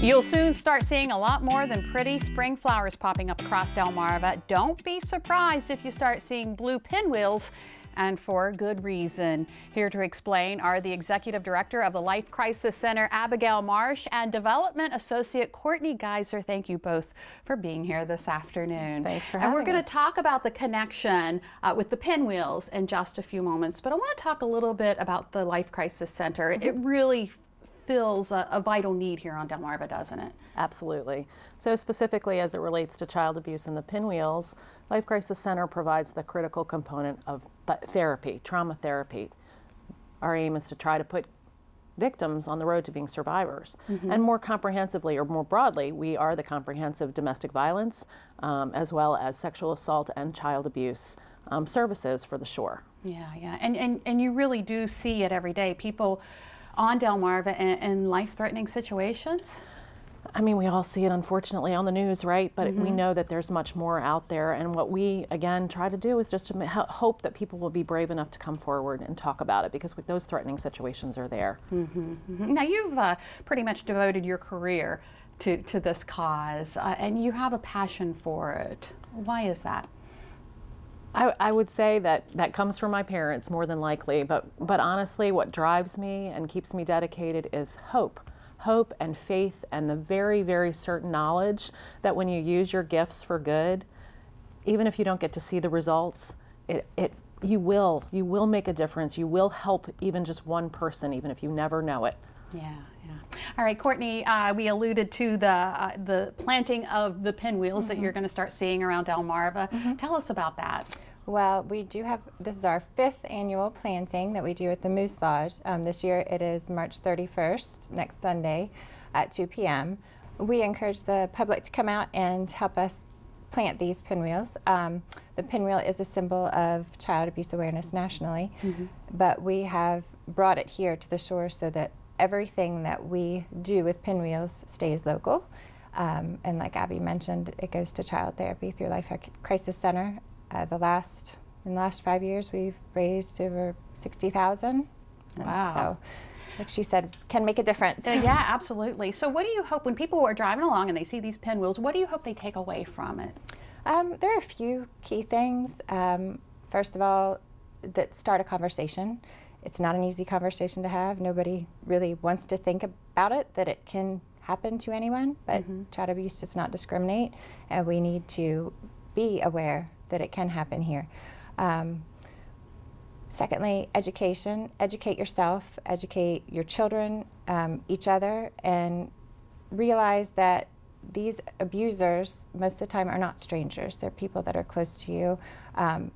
You'll soon start seeing a lot more than pretty spring flowers popping up across Delmarva. Don't be surprised if you start seeing blue pinwheels, and for good reason. Here to explain are the Executive Director of the Life Crisis Center, Abigail Marsh, and Development Associate Courtney Geiser. Thank you both for being here this afternoon. Thanks for having us. And we're going to talk about the connection with the pinwheels in just a few moments, but I want to talk a little bit about the Life Crisis Center. It really fills a vital need here on Delmarva, doesn't it? Absolutely. So specifically as it relates to child abuse and the pinwheels, Life Crisis Center provides the critical component of therapy, trauma therapy. Our aim is to try to put victims on the road to being survivors. And more comprehensively, or more broadly, we are the comprehensive domestic violence as well as sexual assault and child abuse services for the shore. Yeah. And you really do see it every day. People on Delmarva in life-threatening situations? I mean, we all see it unfortunately on the news, right? But we know that there's much more out there, and what we again try to do is just to hope that people will be brave enough to come forward and talk about it, because those threatening situations are there. Now you've pretty much devoted your career to this cause, and you have a passion for it. Why is that? I would say that comes from my parents more than likely, but honestly what drives me and keeps me dedicated is hope and faith, and the very, very certain knowledge that when you use your gifts for good, even if you don't get to see the results, you will make a difference. You will help even just one person, even if you never know it. Yeah. All right, Courtney, we alluded to the planting of the pinwheels that you're going to start seeing around Delmarva. Tell us about that. Well, we do have, this is our 5th annual planting that we do at the Moose Lodge. This year it is March 31st, next Sunday at 2 p.m. We encourage the public to come out and help us plant these pinwheels. The pinwheel is a symbol of child abuse awareness nationally, but we have brought it here to the shore so that everything that we do with pinwheels stays local. And like Abby mentioned, it goes to child therapy through Life Crisis Center. In the last 5 years, we've raised over $60,000. Wow. So, like she said, can make a difference. Yeah, absolutely. So what do you hope, when people are driving along and they see these pinwheels, what do you hope they take away from it? There are a few key things. First of all, that start a conversation. It's not an easy conversation to have. Nobody really wants to think about it, that it can happen to anyone, but child abuse does not discriminate, and we need to be aware that it can happen here. Secondly, education. Educate yourself, educate your children, each other, and realize that these abusers most of the time are not strangers. They're people that are close to you.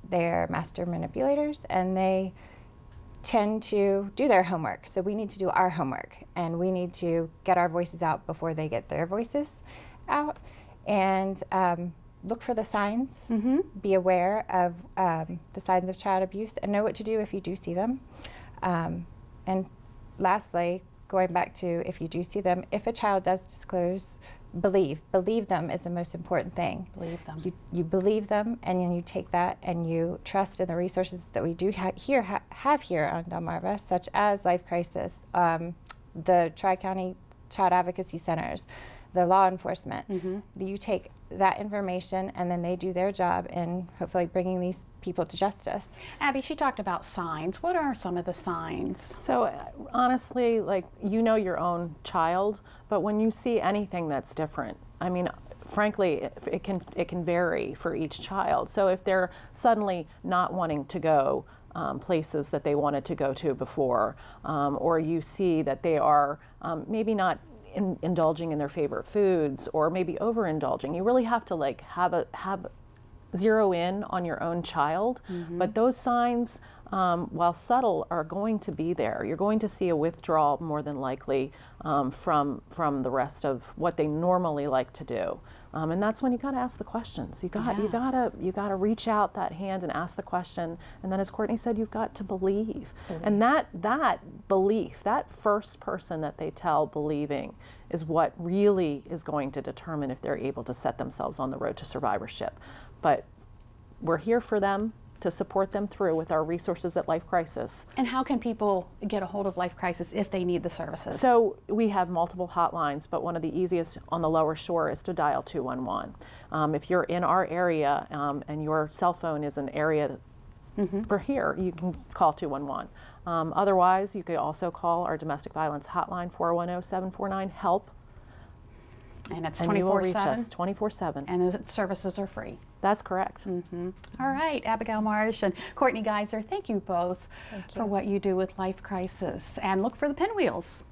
They're master manipulators, and they tend to do their homework. So we need to do our homework, and we need to get our voices out before they get their voices out, and look for the signs, be aware of the signs of child abuse, and know what to do if you do see them. And lastly, going back to if you do see them, if a child does disclose, believe them is the most important thing. Believe them. You believe them, and then you take that and you trust in the resources that we do have here on Delmarva, such as Life Crisis, the Tri-County Child Advocacy Centers, the law enforcement. You take that information and then they do their job in hopefully bringing these people to justice. Abby, she talked about signs. What are some of the signs? So honestly, like, you know your own child, but when you see anything that's different, I mean, frankly, it can vary for each child. So if they're suddenly not wanting to go places that they wanted to go to before, or you see that they are maybe not indulging in their favorite foods, or maybe overindulging, you really have to like have zero in on your own child. But those signs, while subtle, are going to be there. You're going to see a withdrawal more than likely from the rest of what they normally like to do. And that's when you got to ask the questions. You gotta reach out that hand and ask the question. And then, as Courtney said, you've got to believe. And that belief, that first person that they tell believing, is what really is going to determine if they're able to set themselves on the road to survivorship. But we're here for them. to support them through with our resources at Life Crisis. And how can people get a hold of Life Crisis if they need the services? So we have multiple hotlines, but one of the easiest on the lower shore is to dial 211. If you're in our area and your cell phone is an area for here, you can call 211. Otherwise, you could also call our domestic violence hotline, 410-749-HELP. And it's And you will reach 24/7? us 24/7. And the services are free. That's correct. All right, Abigail Marsh and Courtney Geiser, thank you both Thank you. for what you do with Life Crisis. And look for the Pinwheels.